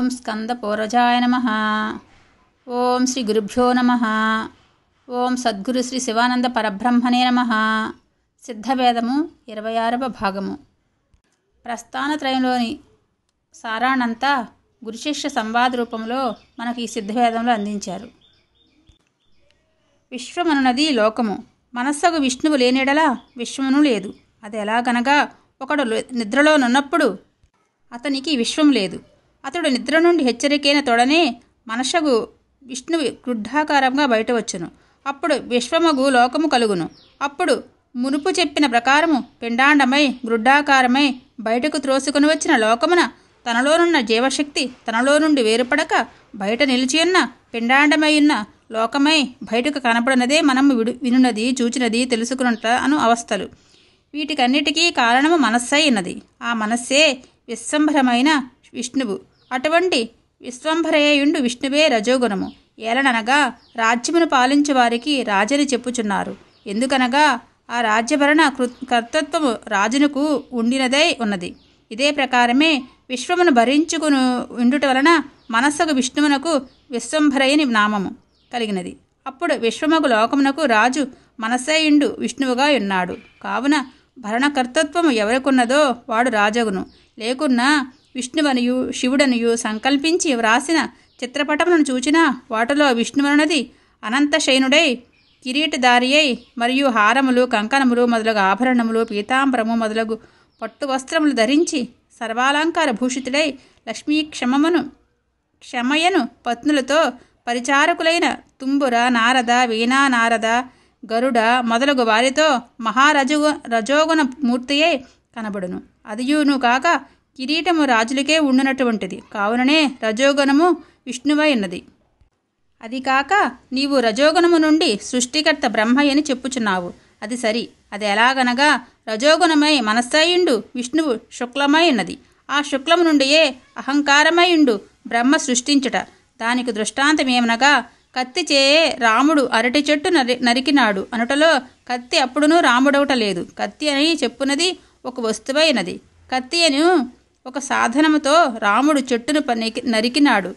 ఓం స్కందపూర్వజాయ నమః. ఓం శ్రీ గురుభ్యో నమః. ఓం సద్గురు శ్రీ శివానంద పరబ్రహ్మణే నమః. సిద్ధవేదము 26వ భాగము. ప్రస్థానత్రయంలోని సారానంతా గురుశిష్య సంవాద రూపంలో మనకు ఈ సిద్ధవేదంలో అందించారు. విశ్వమనున్నది లోకము. మనస్సగు విష్ణువు లేనిడలా విశ్వమును లేదు. అది ఎలాగనగా ఒకడు నిద్రలోనున్నప్పుడు అతనికి విశ్వం లేదు. అతడు నిద్ర నుండి హెచ్చరికైన తొడనే మనసగు విష్ణువు గృఢాకారంగా బయట వచ్చును. అప్పుడు విశ్వమగు లోకము కలుగును. అప్పుడు మునుపు చెప్పిన ప్రకారము పిండాండమై గృఢాకారమై బయటకు త్రోసుకుని వచ్చిన లోకమున తనలోనున్న జీవశక్తి తనలో నుండి వేరుపడక బయట నిలిచియున్న పిండాండమై ఉన్న లోకమై బయటకు కనపడినదే మనము వినున్నది, చూచినది, తెలుసుకున్నట అను అవస్థలు. వీటికన్నిటికీ కారణము మనస్సై ఉన్నది. ఆ మనస్సే విశ్వంభరమైన విష్ణువు. అటువంటి విశ్వంభరయుండు విష్ణువే రజోగుణము. ఏలననగా రాజ్యమును పాలించు వారికి రాజని చెప్పుచున్నారు. ఎందుకనగా ఆ రాజ్యభరణ కర్తృత్వము రాజునకు ఉండినదై ఉన్నది. ఇదే ప్రకారమే విశ్వమును భరించుకును ఉండుట వలన మనస్సుకు విష్ణువునకు విశ్వంభరయని నామము కలిగినది. అప్పుడు విశ్వమగు లోకమునకు రాజు మనస్సయుండు విష్ణువుగా ఉన్నాడు. కావున భరణకర్తృత్వము ఎవరికున్నదో వాడు రాజగును. లేకున్నా విష్ణువనియు శివుడనియు సంకల్పించి వ్రాసిన చిత్రపటములను చూచినా వాటిలో విష్ణువనున్నది అనంతశయనుడై కిరీటధారి అయి మరియు హారములు, కంకణములు మొదలగు ఆభరణములు, పీతాంబరము మొదలగు పట్టు వస్త్రములు ధరించి సర్వాలంకార భూషితుడై లక్ష్మీ క్షమయను పత్నులతో పరిచారకులైన తుంబుర, నారద, వీణా నారద, గరుడ మొదలగు వారితో రజోగుణ మూర్తియే కనబడును. అదియును కాక కిరీటము రాజులకే ఉండునటువంటిది. కావుననే రజోగుణము విష్ణువై ఉన్నది. అది కాక నీవు రజోగుణము నుండి సృష్టికర్త బ్రహ్మయ్యని చెప్పుచున్నావు. అది సరి. అది ఎలాగనగా రజోగుణమై మనస్సయుండు విష్ణువు శుక్లమై ఉన్నది. ఆ శుక్లము నుండియే అహంకారమయుండు బ్రహ్మ సృష్టించుట. దానికి దృష్టాంతమేమనగా కత్తిచే రాముడు అరటి చెట్టు నరికినాడు అనుటలో కత్తి అప్పుడునూ రాముడవుట లేదు. కత్తి అని చెప్పున్నది ఒక వస్తువైనది. కత్తి అను ఒక సాధనముతో రాముడు చెట్టును నరికినాడు.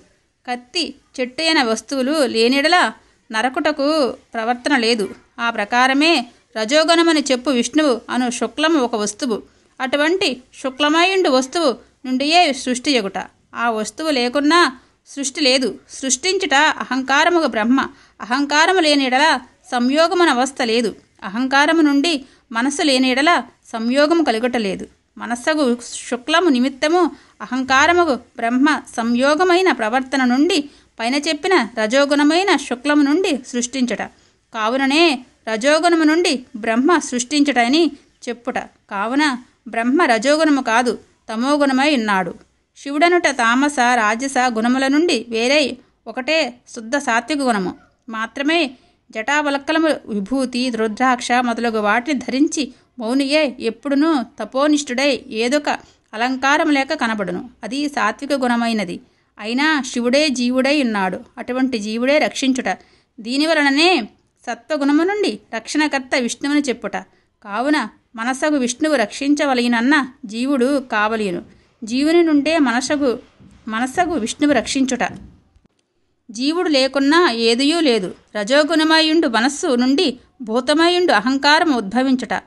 కత్తి, చెట్టు అయిన వస్తువులు లేనిడలా నరకుటకు ప్రవర్తన లేదు. ఆ ప్రకారమే రజోగుణమని చెప్పు విష్ణువు అను శుక్లము ఒక వస్తువు. అటువంటి శుక్లమయుండు వస్తువు నుండియే సృష్టి ఎగుట. ఆ వస్తువు లేకున్నా సృష్టి లేదు. సృష్టించుట అహంకారముగా బ్రహ్మ. అహంకారము లేనిడలా సంయోగమున అవస్థ లేదు. అహంకారము నుండి మనస్సు లేనిడలా సంయోగము కలుగటలేదు. మనస్సగు శుక్లము నిమిత్తము అహంకారముగు బ్రహ్మ సంయోగమైన ప్రవర్తన నుండి పైన చెప్పిన రజోగుణమైన శుక్లము నుండి సృష్టించుట. కావుననే రజోగుణము నుండి బ్రహ్మ సృష్టించుటని చెప్పుట. కావున బ్రహ్మ రజోగుణము కాదు, తమోగుణమై ఉన్నాడు. శివుడనుట తామస, రాజస గుణముల నుండి వేరై ఒకటే శుద్ధ సాత్విక గుణము మాత్రమే. జటావలక్కలము, విభూతి, రుద్రాక్ష మొదలగు వాటిని ధరించి మౌనియే ఎప్పుడునూ తపోనిష్ఠుడై ఏదొక అలంకారం లేక కనబడును. అది సాత్విక గుణమైనది. అయినా శివుడే జీవుడై ఉన్నాడు. అటువంటి జీవుడే రక్షించుట. దీనివలననే సత్వగుణము నుండి రక్షణకర్త విష్ణువుని చెప్పుట. కావున మనసగు విష్ణువు రక్షించవలయనన్న జీవుడు కావలియును. జీవుని నుండే మనసగు విష్ణువు రక్షించుట. జీవుడు లేకున్నా ఏదియూ లేదు. రజోగుణమయుండు మనస్సు నుండి భూతమయుండు అహంకారము ఉద్భవించుట.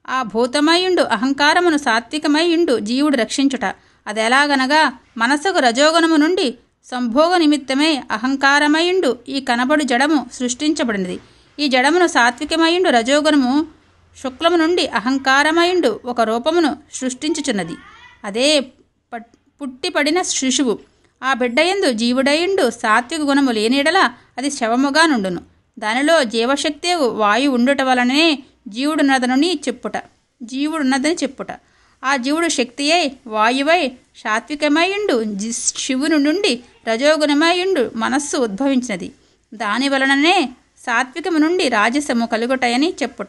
ఆ భూతమయుండు అహంకారమును సాత్వికమయుండు జీవుడు రక్షించుట. అదెలాగనగా మనస్సుకు రజోగుణము నుండి సంభోగ నిమిత్తమై అహంకారమయుండు ఈ కనబడు జడము సృష్టించబడినది. ఈ జడమును సాత్వికమయుండు రజోగుణము శుక్లము నుండి అహంకారమయుండు ఒక రూపమును సృష్టించుచున్నది. అదే పుట్టిపడిన శిశువు. ఆ బిడ్డయందు జీవుడయుండు సాత్విక గుణము లేనిడలా అది శవముగా నుండును. దానిలో జీవశక్తి వాయు ఉండుట వలననే జీవుడున్నదని చెప్పుట. ఆ జీవుడు శక్తియై వాయువై సాత్వికమయుండు శివుని నుండి రజోగుణమయుండు మనస్సు ఉద్భవించినది. దాని వలననే సాత్వికము నుండి రాజసము కలుగుటయని చెప్పుట.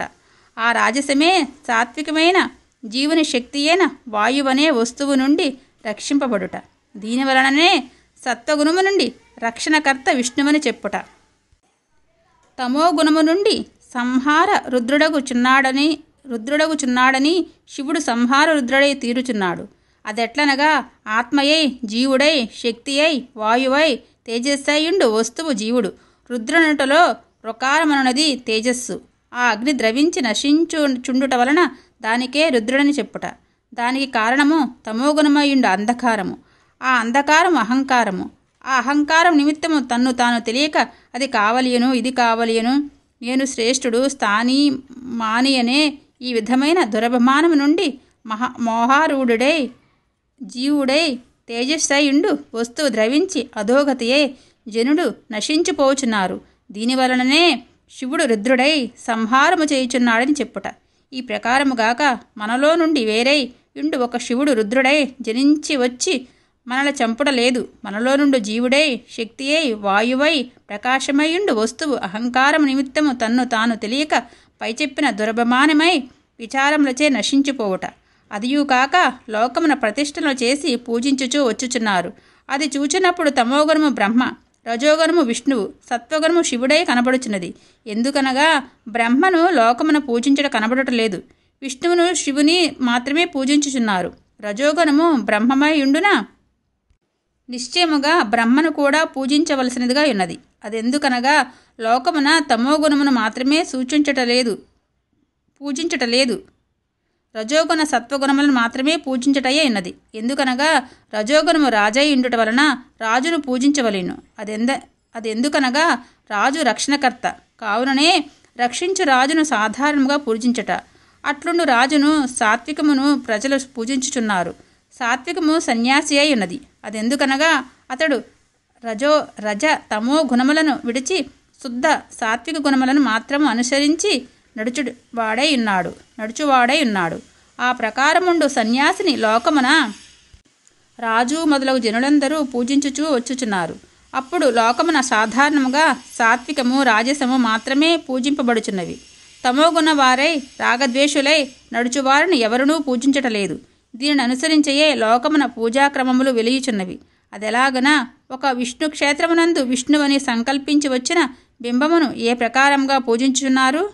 ఆ రాజసమే సాత్వికమైన జీవుని శక్తి అయిన వాయువనే వస్తువు నుండి రక్షింపబడుట. దీనివలననే సత్వగుణము నుండి రక్షణకర్త విష్ణువని చెప్పుట. తమోగుణము నుండి సంహార రుద్రుడగుచున్నాడని శివుడు సంహార రుద్రుడై తీరుచున్నాడు. అదెట్లనగా ఆత్మయై జీవుడై శక్తి అయి వాయువై తేజస్సయుండు వస్తువు జీవుడు. రుద్రునటలో రుకారమనున్నది తేజస్సు. ఆ అగ్ని ద్రవించి నశించుచుండుట వలన దానికే రుద్రుడని చెప్పుట. దానికి కారణము తమోగుణమయుండు అంధకారము. ఆ అంధకారము అహంకారము. ఆ అహంకారం నిమిత్తము తన్ను తాను తెలియక అది కావలియను ఇది కావలియను, నేను శ్రేష్ఠుడు స్థాని మాని అనే ఈ విధమైన దురభిమానము నుండి మోహారూఢుడై జీవుడై తేజస్సయుండు వస్తువు ద్రవించి అధోగతియే జనుడు నశించిపోచున్నారు. దీనివలననే శివుడు రుద్రుడై సంహారము చేయుచున్నాడని చెప్పుట. ఈ ప్రకారముగాక మనలో నుండి వేరై యుండు ఒక శివుడు రుద్రుడై జనించి వచ్చి మనల చంపుట లేదు. మనలో నుండి జీవుడై శక్తి అయి వాయువై ప్రకాశమయుండు వస్తువు అహంకారము నిమిత్తము తన్ను తాను తెలియక పైచెప్పిన దురభిమానమై విచారములచే నశించిపోవుట. అదియుకాక లోకమున ప్రతిష్టలు చేసి పూజించుచూ వచ్చుచున్నారు. అది చూచినప్పుడు తమోగుణము బ్రహ్మ, రజోగుణము విష్ణువు, సత్వగుణము శివుడై కనబడుచున్నది. ఎందుకనగా బ్రహ్మను లోకమున పూజించట కనబడట లేదు. విష్ణువును శివుని మాత్రమే పూజించుచున్నారు. రజోగుణము బ్రహ్మమై ఉండునా నిశ్చయముగా బ్రహ్మను కూడా పూజించవలసినదిగా ఉన్నది. అదెందుకనగా లోకమున తమోగుణమును మాత్రమే పూజించటలేదు. రజోగుణ సత్వగుణములను మాత్రమే పూజించటయే ఉన్నది. ఎందుకనగా రజోగుణము రాజై ఉండుట వలన రాజును పూజించవలెను. అదెందుకనగా రాజు రక్షణకర్త కావుననే రక్షించు రాజును సాధారణముగా పూజించట. అట్లుండు రాజును సాత్వికమును ప్రజలు పూజించుచున్నారు. సాత్వికము సన్యాసి అయి ఉన్నది. అదెందుకనగా అతడు రజ తమో గుణములను విడిచి శుద్ధ సాత్విక గుణములను మాత్రము అనుసరించి నడుచువాడై ఉన్నాడు. ఆ ప్రకారముండు సన్యాసిని లోకమున రాజు మొదలగు జనులందరూ పూజించుచూ వచ్చుచున్నారు. అప్పుడు లోకమున సాధారణముగా సాత్వికము రాజసము మాత్రమే పూజింపబడుచున్నవి. తమోగుణ వారై రాగద్వేషులై నడుచువారిని ఎవరునూ పూజించటలేదు. దీనిని అనుసరించయే లోకమున పూజాక్రమములు వెలియుచున్నవి. అదెలాగనా ఒక విష్ణు క్షేత్రమునందు విష్ణువని సంకల్పించి వచ్చిన బింబమును ఏ ప్రకారంగా పూజించుచున్నారు?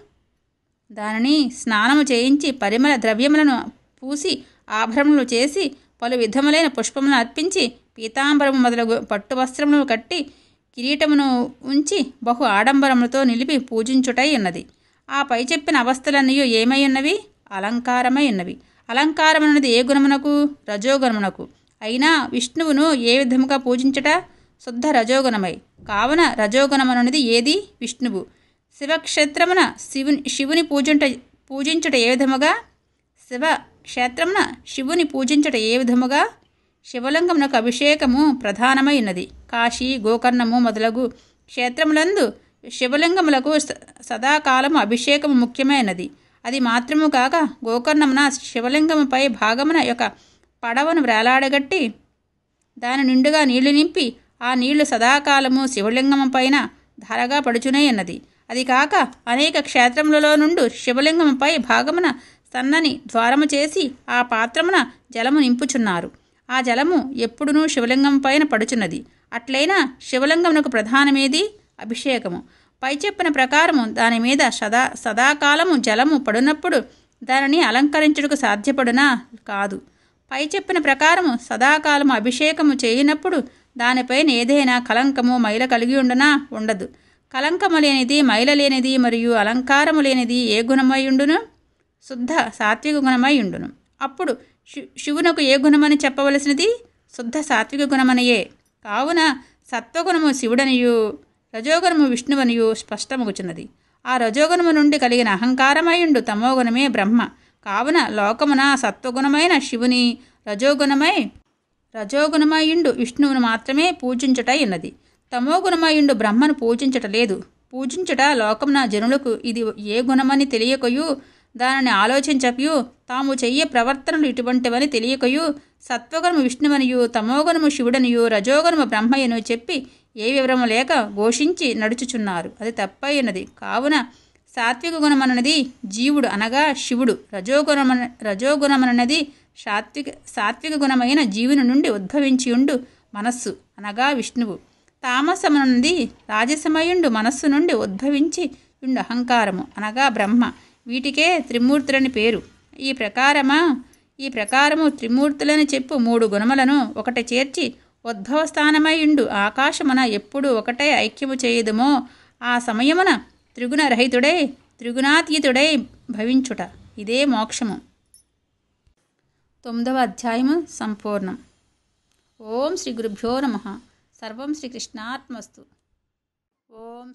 దానిని స్నానము చేయించి పరిమళ ద్రవ్యములను పూసి ఆభరణములు చేసి పలు విధములైన పుష్పములను అర్పించి పీతాంబరము మొదలగు పట్టు వస్త్రములను కట్టి కిరీటమును ఉంచి బహు ఆడంబరములతో నిలిపి పూజించుటై ఉన్నది. ఆ పై చెప్పిన అవస్థలన్నీ ఏమై ఉన్నవి? అలంకారమై ఉన్నవి. అలంకారమన్నది ఏ గుణమునకు? రజోగుణమునకు. అయినా విష్ణువును ఏ విధముగా పూజించట? శుద్ధ రజోగుణమై. కావున రజోగుణమనున్నది ఏది? విష్ణువు. శివక్షేత్రమున శివుని పూజించుట ఏ విధముగా? శివక్షేత్రమున శివుని పూజించుట ఏ విధముగా? శివలింగమునకు అభిషేకము ప్రధానమై ఉన్నది. కాశీ గోకర్ణము మొదలగు క్షేత్రములందు శివలింగములకు సదాకాలము అభిషేకము ముఖ్యమైనది. అది మాత్రము కాక గోకర్ణమున శివలింగముపై భాగమున యొక్క పడవను వ్రేలాడగట్టి దాని నిండుగా నీళ్లు నింపి ఆ నీళ్లు సదాకాలము శివలింగము పైన ధారగా పడుచునే ఉన్నది. అది కాక అనేక క్షేత్రములలో నుండి శివలింగముపై భాగమున సన్నని ద్వారము చేసి ఆ పాత్రమున జలము నింపుచున్నారు. ఆ జలము ఎప్పుడునూ శివలింగం పైన పడుచున్నది. అట్లయినా శివలింగమునకు ప్రధానమేది? అభిషేకము. పై చెప్పిన ప్రకారము దాని మీద సదాకాలము జలము పడునప్పుడు దానిని అలంకరించుటకు సాధ్యపడునా? కాదు. పై చెప్పిన ప్రకారము సదాకాలము అభిషేకము చేయనప్పుడు దానిపైన ఏదైనా కలంకము మైల కలిగి ఉండునా? ఉండదు. కలంకము లేనిది, మైల లేనిది మరియు అలంకారము లేనిది ఏ గుణమై ఉండును? శుద్ధ సాత్విక గుణమై ఉండును. అప్పుడు శివునకు ఏ గుణమని చెప్పవలసినది? శుద్ధ సాత్విక గుణమనియే. కావున సత్వగుణము శివుడనియు రజోగుణము విష్ణువనియు స్పష్టమగుచున్నది. ఆ రజోగుణము నుండి కలిగిన అహంకారమయుండు తమోగుణమే బ్రహ్మ. కావున లోకమున సత్వగుణమైన శివుని రజోగుణమయుండు విష్ణువును మాత్రమే పూజించుటై ఉన్నది. తమోగుణమయుండు బ్రహ్మను పూజించట లేదు. పూజించుట లోకమున జనులకు ఇది ఏ గుణమని తెలియకయు దానిని ఆలోచించకయు తాము చెయ్యే ప్రవర్తనలు ఇటువంటివని తెలియకయు సత్వగుణము విష్ణువనియు తమోగుణము శివుడనియు రజోగుణము బ్రహ్మయ్యను చెప్పి ఏ వివరము లేక ఘోషించి నడుచుచున్నారు. అది తప్పైనది. కావున సాత్విక గుణమన్నది జీవుడు అనగా శివుడు. రజోగుణమన్నది సాత్విక గుణమైన జీవుని నుండి ఉద్భవించియుండు మనస్సు అనగా విష్ణువు. తామసమనున్నది రాజసమయుండు మనస్సు నుండి ఉద్భవించి ఉండు అహంకారము అనగా బ్రహ్మ. వీటికే త్రిమూర్తులని పేరు. ఈ ఈ ప్రకారము త్రిమూర్తులని చెప్పు 3 గుణములను ఒకటి చేర్చి ఉద్భవస్థానమైయుండు ఆకాశమున ఎప్పుడు ఒకటే ఐక్యము చేయుదుమో ఆ సమయమున త్రిగుణరహితుడై త్రిగుణాతీతుడై భవించుట ఇదే మోక్షము. 9వ అధ్యాయము సంపూర్ణం. ఓం శ్రీ గురుభ్యో నమః. సర్వం శ్రీకృష్ణార్పణమస్తు. ఓం